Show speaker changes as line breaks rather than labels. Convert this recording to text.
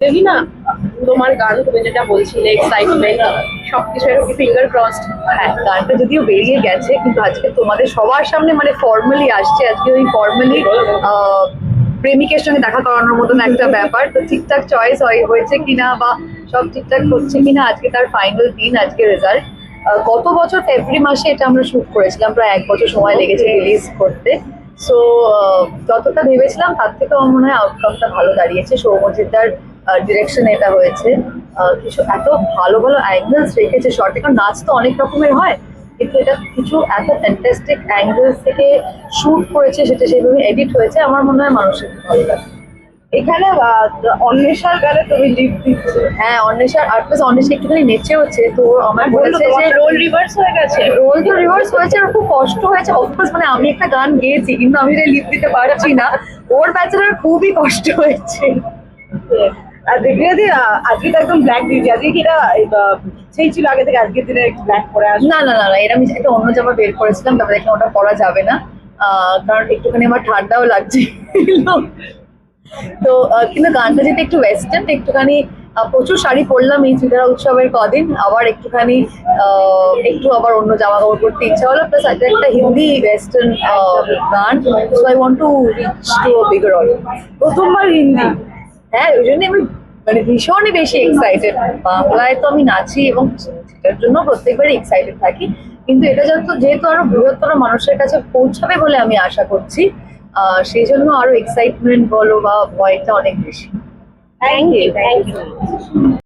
দেখি না, তোমার গান তুমি যেটা বলছিলে এক্সাইটমেন্ট সবকিছু এরকম ফিঙ্গার ক্রসড।
হ্যাঁ, গানটা যদিও বেরিয়ে গেছে কিন্তু আজকে তোমাদের সবার সামনে মানে ফর্মালি আসছে, আজকে ওই ফর্মালি প্রেমিকের সঙ্গে দেখা করানোর মতন একটা ব্যাপার। তো ঠিকঠাক চয়েস হয়েছে কিনা বা সব ঠিকঠাক হচ্ছে কিনা, আজকে তার ফাইনাল দিন, আজকে রেজাল্ট। গত বছর ফেব্রুয়ারি মাসে এটা আমরা শুট করেছিলাম, প্রায় 1 বছর সময় লেগেছে রিলিজ করতে। সো যতটা ভেবেছিলাম তার থেকে আমার মনে হয় আউটকামটা ভালো দাঁড়িয়েছে। সৌমজিৎদার ডিরেকশনে এটা হয়েছে। কিছু এত ভালো ভালো অ্যাঙ্গেলস রেখেছে শর্টে, কারণ নাচ তো অনেক রকমের হয়, কিন্তু এটা কিছু এত ফ্যান্টাস্টিক অ্যাঙ্গেলস থেকে শুট করেছে, সেটা সেইভাবে এডিট হয়েছে, আমার মনে হয় মানুষের খুব ভালো লাগে।
এখানে অন্বেষার গানে তুমি লিপ দিচ্ছ,
হ্যাঁ, অন্বেষা আর প্লাস অন্বেষা একটুখানি নেচে হচ্ছে, তো আমার বলেছে যে
রোল রিভার্স হয়ে গেছে।
রোল তো রিভার্স হয়েছে আর খুব কষ্ট হয়েছে। অফকোর্স মানে আমি একটা গান গেয়েছি কিন্তু আমি এটা লিপ দিতে পারছি না, ওর ব্যাচেলার খুবই কষ্ট হয়েছে।
আর দেখলে যে আজকে তো একদম ব্ল্যাক দিয়েছি, আজকে কি এটা সেই ছিল আগে থেকে আজকের দিনে ব্ল্যাক পরে আসবে?
না না না না, এর আমি একটা অন্য জামা বের করেছিলাম, তারপরে দেখলাম ওটা পরা যাবে না, কারণ একটুখানি আমার ঠান্ডাও লাগছে। তো কিন্তু গানটা যেটা একটু ওয়েস্টার্ন, একটুখানি প্রচুর শাড়ি পরলাম এই চিতারা উৎসবের কদিন, আবার একটুখানি একটু আবার অন্য জামা কাপড় পরতে ইচ্ছা হলো, প্লাস একটা হিন্দি ওয়েস্টার্ন গান, so I want to reach to a bigger audience.
প্রথমবার হিন্দি?
হ্যাঁ, ওই জন্য আমি মানে ভীষণই বেশি এক্সাইটেড। বাংলায় তো আমি নাচি এবং সেটার জন্য প্রত্যেকবারই এক্সাইটেড থাকি, কিন্তু এটা যেহেতু আরো বৃহত্তর মানুষের কাছে পৌঁছাবে বলে আমি আশা করছি, সেই জন্য আরো এক্সাইটমেন্ট বলো বা ভয়টা অনেক বেশি।
Thank you.